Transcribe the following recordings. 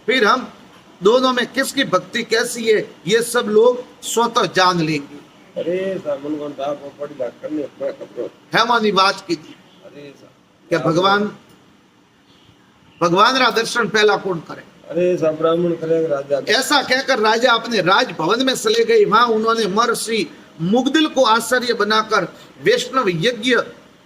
फिर हम दोनों में किसकी भक्ति कैसी है ये सब लोग स्वतः जान लेंगे। अरे सामन को डाप पड़ी बात करने मैं खबर है मानी बात की थी अरे सा क्या भगवान रा दर्शन पहला कौन करे। अरे सब ब्राह्मण करेगा राजा ऐसा कहकर राजा अपने राजभवन में चले गए। वहां उन्होंने महर्षि मुग्दिल को आचार्य बनाकर वैष्णव यज्ञ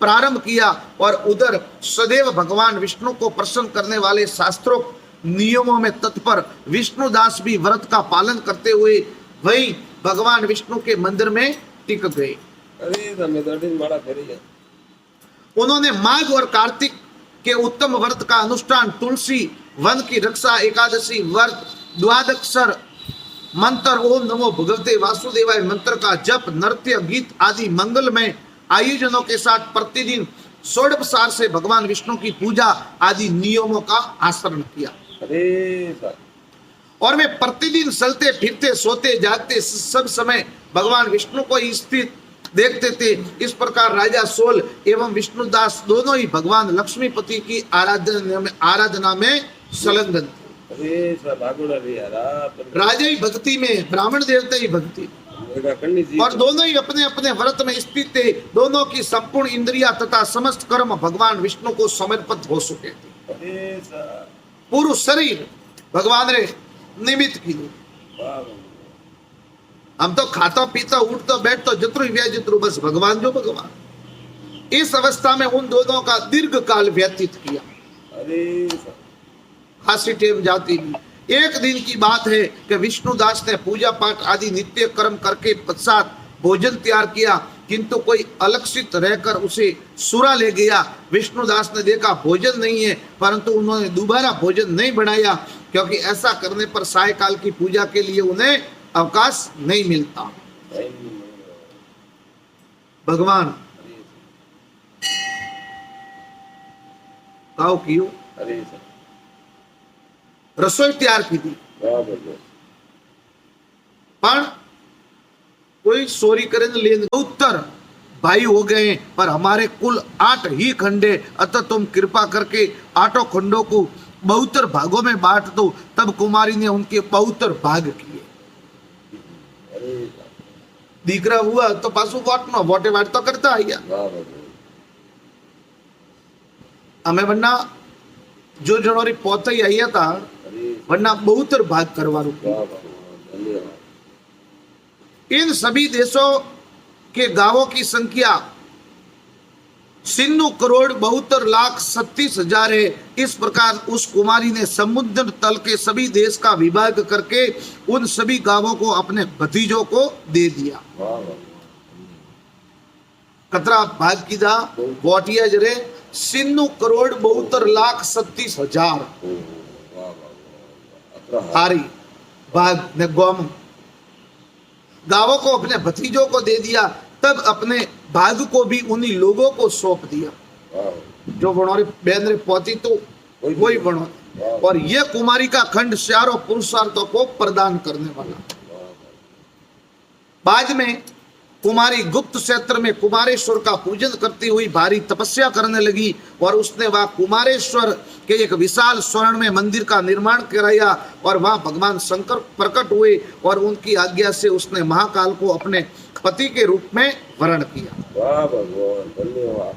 प्रारंभ किया और उधर सदैव भगवान विष्णु को प्रसन्न करने वाले शास्त्रों नियमों में तत्पर विष्णुदास भी व्रत का पालन करते हुए वही भगवान विष्णु के मंदिर में टिक गए। अरे समय तो माड़ा करेगा। उन्होंने माघ और कार्तिक के उत्तम व्रत का अनुष्ठान, तुलसी वन की रक्षा, एकादशी व्रत, द्वादक्षर मंत्र, ओम नमो भगवते वासुदेवाय मंत्र का जप, नृत्य गीत आदि मंगलमय आयोजनों के साथ प्रतिदिन षोडशोपचार से भगवान विष्णु की पूजा आदि नियमों का आचरण किया। और वे प्रतिदिन चलते फिरते सोते जागते सब समय भगवान विष्णु को स्थित देखते थे। इस प्रकार राजा सोल एवं विष्णुदास दोनों ही भगवान लक्ष्मीपति की आराधना में संलग्न थे। राजा ही भक्ति में, ब्राह्मण देवता ही भक्ति, और दोनों ही अपने अपने व्रत में स्थित थे। दोनों की संपूर्ण इंद्रिया तथा समस्त कर्म भगवान विष्णु को समर्पित हो चुके थे। पूरा शरीर भगवान रे निमित्त की। हम तो खाता पीता उठता बैठता जत्रु जत्रु बस भगवान जो भगवान। इस अवस्था में उन दोनों का दीर्घ काल व्यतीत किया। खासी टेम जाती नहीं। एक दिन की बात है कि विष्णुदास ने पूजा पाठ आदि नित्य कर्म करके पश्चात भोजन तैयार किया, किंतु कोई अलक्षित रहकर उसे सुरा ले गया। विष्णुदास ने देखा भोजन नहीं है, परंतु उन्होंने दोबारा भोजन नहीं बनाया, क्योंकि ऐसा करने पर सायकाल की पूजा के लिए उन्हें अवकाश नहीं मिलता। भगवान काओ कियो रसोई तैयार की थी, पर कोई चोरी करे लेन उत्तर भाई हो गए, पर हमारे कुल 8 ही खंडे, अतः तुम कृपा करके 8 खंडों को 72 भागों में बांट दो। तब कुमारी ने उनके 72 भाग किए। दीकरा हुआ तो पासु बांटना, बोटे बांट तो करता आया। हमें वरना जो जनवरी पोता ही आया था, वरना 72 भाग करवा रुपये। इन सभी देशों के गांवों की संख्या 96 करोड़ 72 लाख 37 हजार है। इस प्रकार उस कुमारी ने समुद्र तल के सभी देश का विभाग करके उन सभी गांवों को अपने भतीजों को दे दिया। कतरा भाग की जा बोटिया जरे 96 करोड़ 72 लाख 37 हजार हारी भाग ने गांवों को अपने भतीजों को दे दिया। तब अपने भाग को भी उन्हीं लोगों को सौंप दिया जो बनोरी बेंद्रे पोती तो वही बनो। और यह कुमारी का खंड चारों पुरुषार्थों को प्रदान करने वाला। बाद में कुमारी गुप्त क्षेत्र में कुमारेश्वर का पूजन करती हुई भारी तपस्या करने लगी, और उसने वहां कुमारेश्वर के एक विशाल स्वर्ण में मंदिर का निर्माण कराया, और वहां भगवान शंकर प्रकट हुए, और उनकी आज्ञा से उसने महाकाल को अपने पति के रूप में वर्ण किया। वाह भगवान धन्यवाद।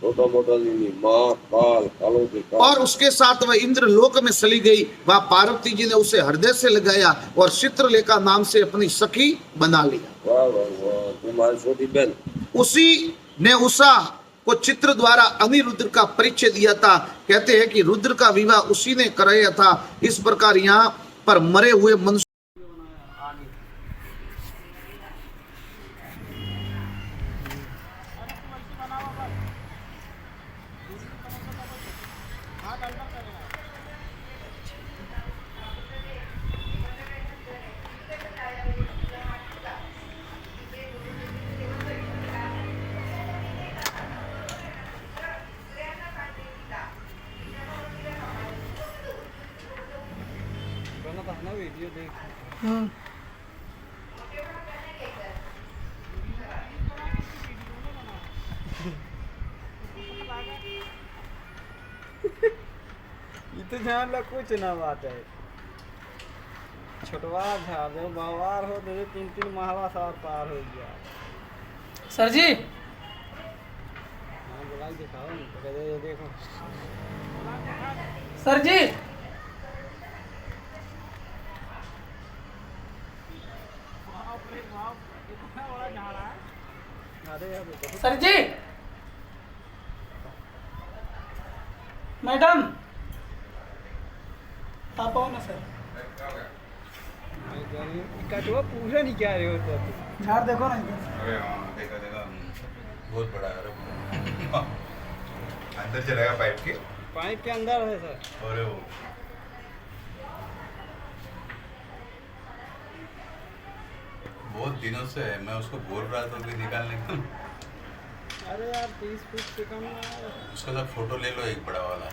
छोटा मोटा और उसके साथ वह इंद्र लोक में चली गई। वह पार्वती जी ने उसे हृदय से लगाया और चित्रलेखा नाम से अपनी सखी बना लिया। वाह वाह, तुम्हारी छोटी बहन। उसी ने उषा को चित्र द्वारा अनिरुद्र का परिचय दिया था। कहते हैं कि रुद्र का विवाह उसी ने कराया था। इस प्रकार यहाँ पर मरे हुए मनुष्य वीडियो देख। तो जान ला कुछ ना बात है छोटवा था जो बावार हो तो 3-3 महला सार पार हो गया सर जी हाँ बुला के दिखाओ ना तो कहते ये देखो सर जी अरे यार बहुत सर जी मैडम आप आओ ना सर कटवा पूरा नहीं क्या रहे हो तो झाड़ देखो ना इधर। अरे हाँ देखा देखा बहुत बड़ा है अरे अंदर चलेगा पाइप के पाइप के अंदर है सर और वो बहुत दिनों से है मैं उसको बोल रहा था कि निकालने का अरे यार 30 फीट से कम ना है। उसका सब फोटो ले लो एक बड़ा वाला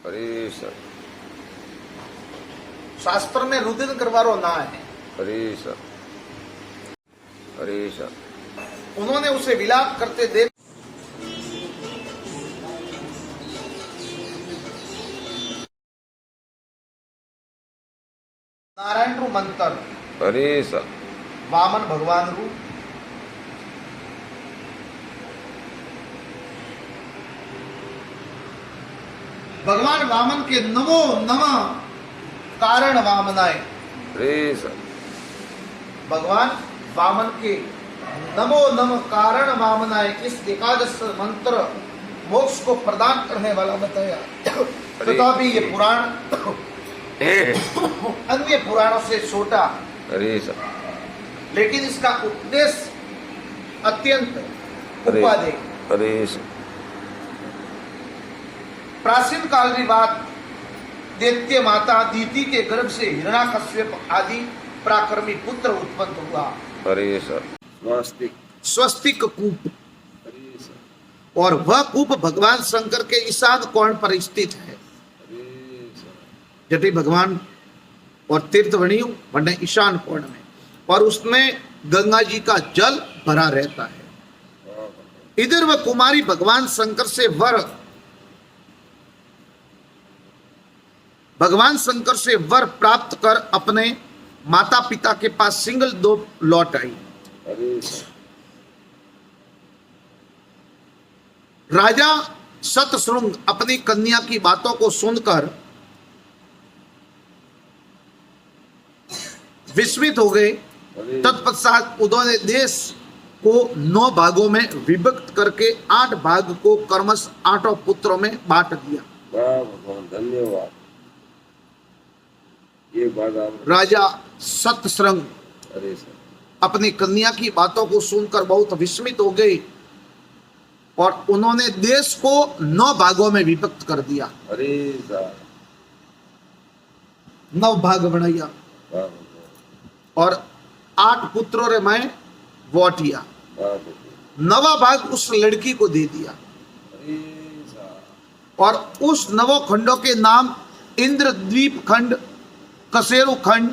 अरे सर शास्त्र में रुदिन करवारो ना है। अरे सर अरे सर उन्होंने उसे विलाप करते देख नारायण रू मंत्र अरे सर वामन भगवान रू भगवान वामन के नमो नमः कारण वामनाय अरे सर भगवान वामन के नमो नमः कारण वामनाय इस एकादश मंत्र मोक्ष को प्रदान करने वाला बताया। तथापि ये पुराण अन्य पुराणों से छोटा अरे सर लेकिन इसका उपदेश अत्यंत अरे उपादेय। अरे सर प्राचीन काल की बात दैत्य माता दीति के गर्भ से हिरण्याकश्यप आदि पराक्रमी पुत्र उत्पन्न हुआ। अरे सर स्वास्तिक स्वस्तिक कूप अरे सर और वह कूप भगवान शंकर के ईशान कोण पर स्थित है। अरे सर जटिल भगवान और तीर्थवणी वरना ईशान कोण में और उसमें गंगा जी का जल भरा रहता है। इधर वह कुमारी भगवान शंकर से वर प्राप्त कर अपने माता पिता के पास सिंगल दो लौट आई। अरे सर राजा सतशृंग अपनी कन्या की बातों को सुनकर विस्मित हो गए। अरे तत्पश्चात उन्होंने देश को 9 भागों में विभक्त करके 8 भाग को क्रमश 8 पुत्रों में बांट दिया। वाह भगवान धन्यवाद। ये बात आप राजा सतशृंग अरे सर अपनी कन्या की बातों को सुनकर बहुत विस्मित हो गए और उन्होंने देश को 9 भागों में विभक्त कर दिया। अरे सर 9 भाग बनाया वाह भगवान और 8 पुत्रों रे मैं वोटिया। वाह भगवान 9वां भाग उस लड़की को दे दिया अरे सर और उस 9 खंडों के नाम इंद्रद्वीप खंड, कसेरु खंड,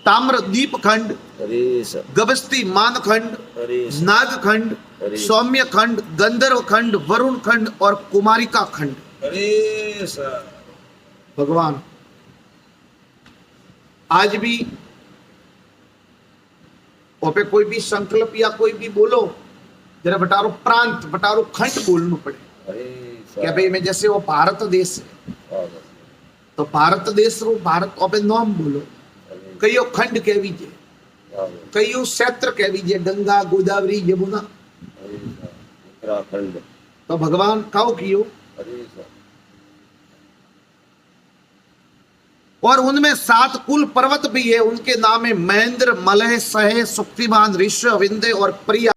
ताम्रद्वीप खंड, अरे सर गबस्ती मान खंड, अरे सर नाग खंड, अरे। सौम्य खंड, गंधर्व खंड, वरुण खंड और कुमारिका खंड। अरे सर भगवान आज भी ओपे कोई भी संकल्प या कोई भी बोलो जरा बटारो प्रांत बटारो खंड बोलना पड़े अरे क्या भाई मैं जैसे वो भारत देश है वाह भगवान तो भारत देश रो भारत ओपे नाम बोलो अरे कईयो खंड कह बीजे वाह भगवान कईयो क्षेत्र कह बीजे गंगा गोदावरी यमुना अरे सर उत्तराखंड तो भगवान काउ कियो अरे सर और उनमें 7 कुल पर्वत भी है उनके नाम है महेंद्र, मलय, सह, सुक्तिमान, ऋष्य, विंध्य और प्रिया।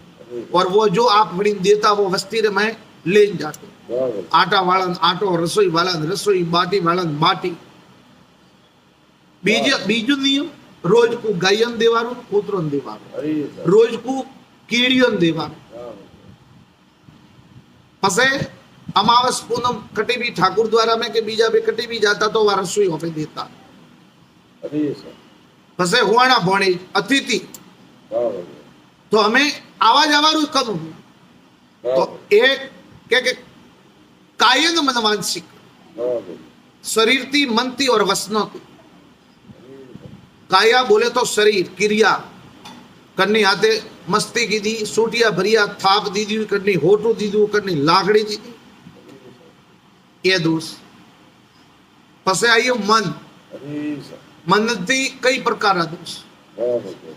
और वो जो आप बड़ी देता वो वस्ती रे मैं ले जाते वाह भगवान आटा वालन आटो, रसोई वालन रसोई, बाटी वालन बाटी। बीजू नियम रोज को गायन देवारो पुत्रों देवारो अरे सर रोज को कीड़ियों देवारो वाह भगवान पसे अमावस पूनम कटे भी ठाकुर द्वारा में के बीजा भी कटे भी जाता तो वह रसोई होपे देता। अरे सर पसे हुआना भोणे अतिथि वाह वाह तो हमें आवाज आवारू कब वाह तो एक के कायन मन मानसिक वाह शरीर थी मन थी और वसनों थी। काया बोले तो शरीर क्रिया करनी आते मस्ती की दी सूटिया भरिया थाप दी दी करनी होटू दी दी करनी लाकड़ी दी दी ये दोष पसे आइयो मन अरे सर मन थी कई प्रकार का दोष वाह वाह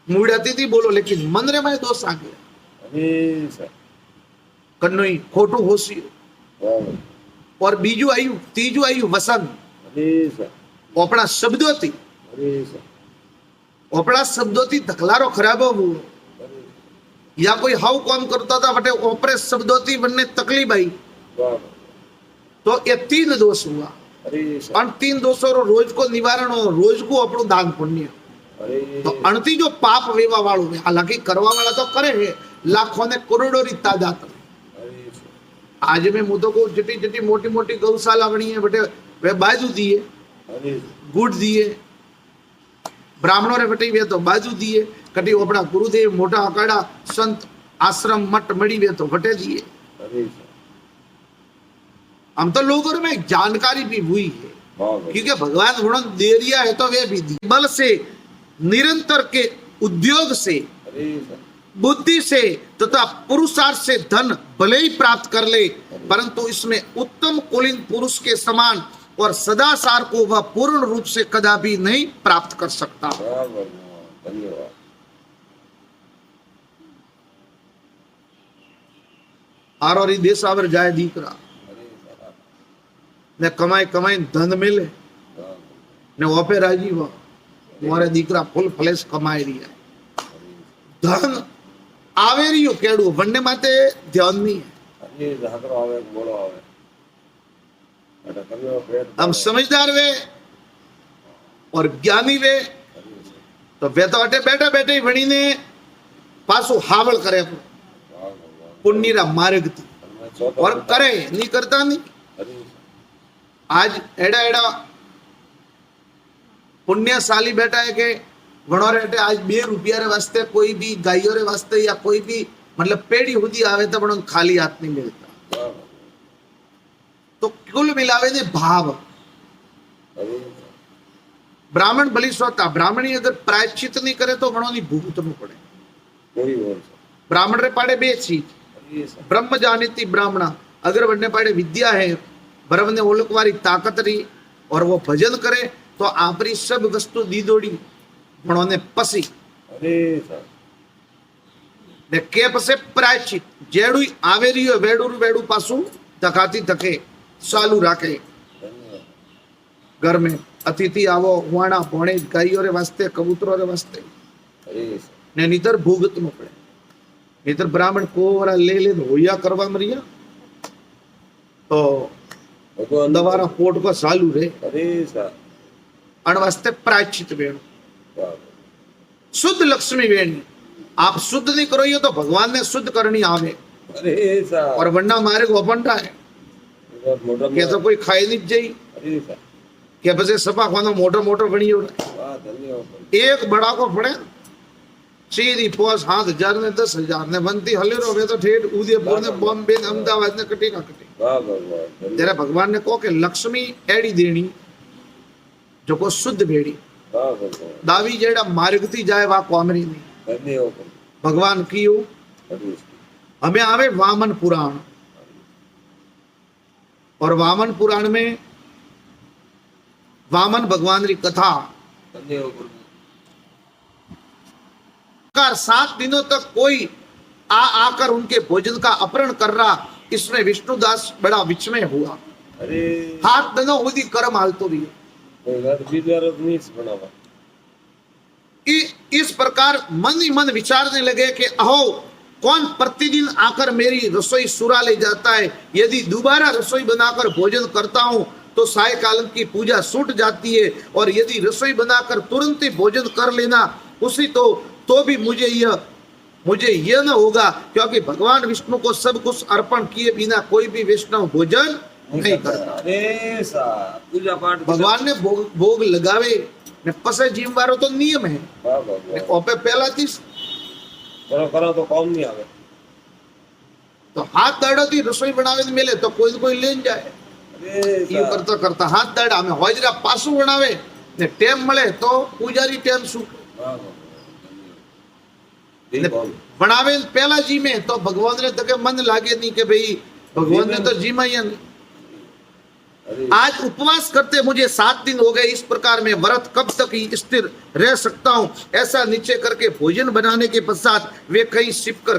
मूड़ती थी बोलो लेकिन मन रे में दोष आ गया अरे सर कन्नई खोटू होशी वाह वाह और बीजू आयु तीजू आयु वसन अरे सर अपना शब्दों थी अरे सर अपना शब्दों थी धकलारो खराब हो या कोई हाउ काम करता था बटे ओपरे शब्दों थी बनने तकलीफ आई वाह तो ये तीन दोष हुआ अरे सर और तीन दोषों रो रोज को निवारण हो रोज को अपनो दान पुण्य अरे तो अणती जो पाप वेवा वालों में हालांकि करवा वाला तो करे है लाखों ने करोड़ों री तादाद में। अरे सर आज में मुद्दों को जटी जटी मोटी मोटी गौशाला बनी है बटे वे बाजू दिए अरे गुड़ दिए ब्राह्मणों रे बटे वे तो बाजू दिए कटी अपना गुरुदेव मोटा अकाड़ा संत आश्रम मठ मड़ी वे तो बटे दिए। अरे सर हम तो लोगों में जानकारी भी हुई है वाह वाह क्योंकि भगवान गुण दे दिया है तो वे भी दी बल से निरंतर के उद्योग से अरे सर बुद्धि से तथा पुरुषार्थ से धन भले ही प्राप्त कर ले परंतु इसमें उत्तम कुलीन पुरुष के समान और सदाचार को वह पूर्ण रूप से कदापि नहीं प्राप्त कर सकता। वाह वाह धन्यवाद आरोरी देशावर जाए दीकरा अरे सर ने कमाई कमाई धन मिले वाह ने ओपे राजी हुआ मोरे दीकरा फुल फ्लेश कमाई रही है धन आवे रही हो केड़ू वन्ने माते ध्यान नहीं है। अरे झाकरो आवे बोलो आवे अरे करियो पेट हम समझदार वे और ज्ञानी वे तो वे तो अटे बैठे बैठे ही वणी ने पासो हावल करे वाह वाह पुण्य रा मार्ग थी मैं चौथा और करे नहीं करता नहीं। अरे आज एड़ा एड़ा पुण्यशाली बैठा है के घणो रेटे आज 2 रुपया रे वास्ते कोई भी गायों रे वास्ते या कोई भी मतलब पेड़ी हुदी आवे तो पण खाली हाथ नहीं मिलता। वाह तो कुल मिलावे ने भाव अरे ब्राह्मण बलि सोता ब्राह्मणी अगर प्रायश्चित नहीं करे तो घणो नहीं भुगतनु पड़े। कोई और ब्राह्मण रे पाड़े 2 चीज अरे सर ब्रह्म जानिती ब्राह्मणा अगर वन्ने पाड़े विद्या है ब्रह्म ने ओलकवारी ताकत रही और वो भजन करे तो आपरी सब वस्तु दी दोड़ी उन्होंने पसी अरे सर ने के पसे प्रायश्चित जेडू आवे रही हो वेडू वेडू पासू तकाती तके चालू राखे धन्यवाद घर में अतिथि आवो हुआना भोणे गायों रे वास्ते कबूतरों रे वास्ते अरे सर ने नीतर भूगत में पड़े नीतर ब्राह्मण कोवरा ले ले होया करवा मरिया तो भगवान दवारा पोट को चालू रे अरे सर अण वास्ते प्रायश्चित वेणु वाह शुद्ध लक्ष्मी वेणी आप शुद्ध नहीं करो ये तो भगवान ने शुद्ध करनी आवे अरे सर और वरना मारे को अपनटा है बहुत मोटा के तो कोई खाई नहीं जाई अरे सर के बसे सपा खानो मोटर मोटर बनी हो वाह धन्यवाद एक बड़ा को पड़े सीधी पोस 7,000 ने 10,000 ने बनती हले रो वे तो ठेठ उदयपुर ने बॉम्बे ने अहमदाबाद ने कटी ना कटी वाह वाह वाह तेरे भगवान ने कहो कि लक्ष्मी एड़ी देनी जो को शुद्ध भेड़ी वाह वाह दावी जेड़ा मार्ग थी जाए वा कोमरी नहीं धन्यवाद भगवान की अरे हमें आवे वामन पुराण और वामन पुराण में वामन भगवान की कथा धन्यवाद 7 दिनों तक कोई आकर उनके भोजन का अपहरण कर रहा इसमें विष्णुदास बड़ा विस्मय हुआ। अरे 7 दिनों हुई कर्म हालतो रही कोई बात बीजवार नहीं बनावा इस प्रकार मन ही मन विचारने लगे कि अहो कौन प्रतिदिन आकर मेरी रसोई सुरा ले जाता है यदि दोबारा रसोई बनाकर भोजन करता हूं तो सायकालन की पूजा छूट जाती है और यदि रसोई बनाकर तुरंत ही भोजन कर लेना उसी तो भी मुझे यह मुझे यह न होगा, क्योंकि भगवान विष्णु को सब कुछ अर्पण किए बिना कोई भी वैष्णव भोजन नहीं करता। अरे साहब पूजा पाठ भगवान ने भोग लगावे ने पसे जीमवारो तो नियम है वाह, वाह, ने वाह। ओपे पहलाથી करो करो तो कौन नहीं आवे तो हाथ दाड़ोથી રસોઈ બનાવીને મેલે તો કોઈ ને કોઈ લઈને જાય। अरे એ साहब, કરતા કરતા હાથ દાડા અમે હોજરા પાછું બનાવે ને ટેમ મળે તો પૂજારી ટેમ શું वाह, वाह, वाह। दिल कौन? बनावे पहला जी में तो भगवान ने तके मन लागे नहीं कि भाई भगवान ने तो जी में ही नहीं। अरे आज उपवास करते मुझे 7 दिन हो गए, इस प्रकार मैं व्रत कब तक ही स्थिर रह सकता हूँ। ऐसा नीचे करके भोजन बनाने के पश्चात वे कहीं छिपकर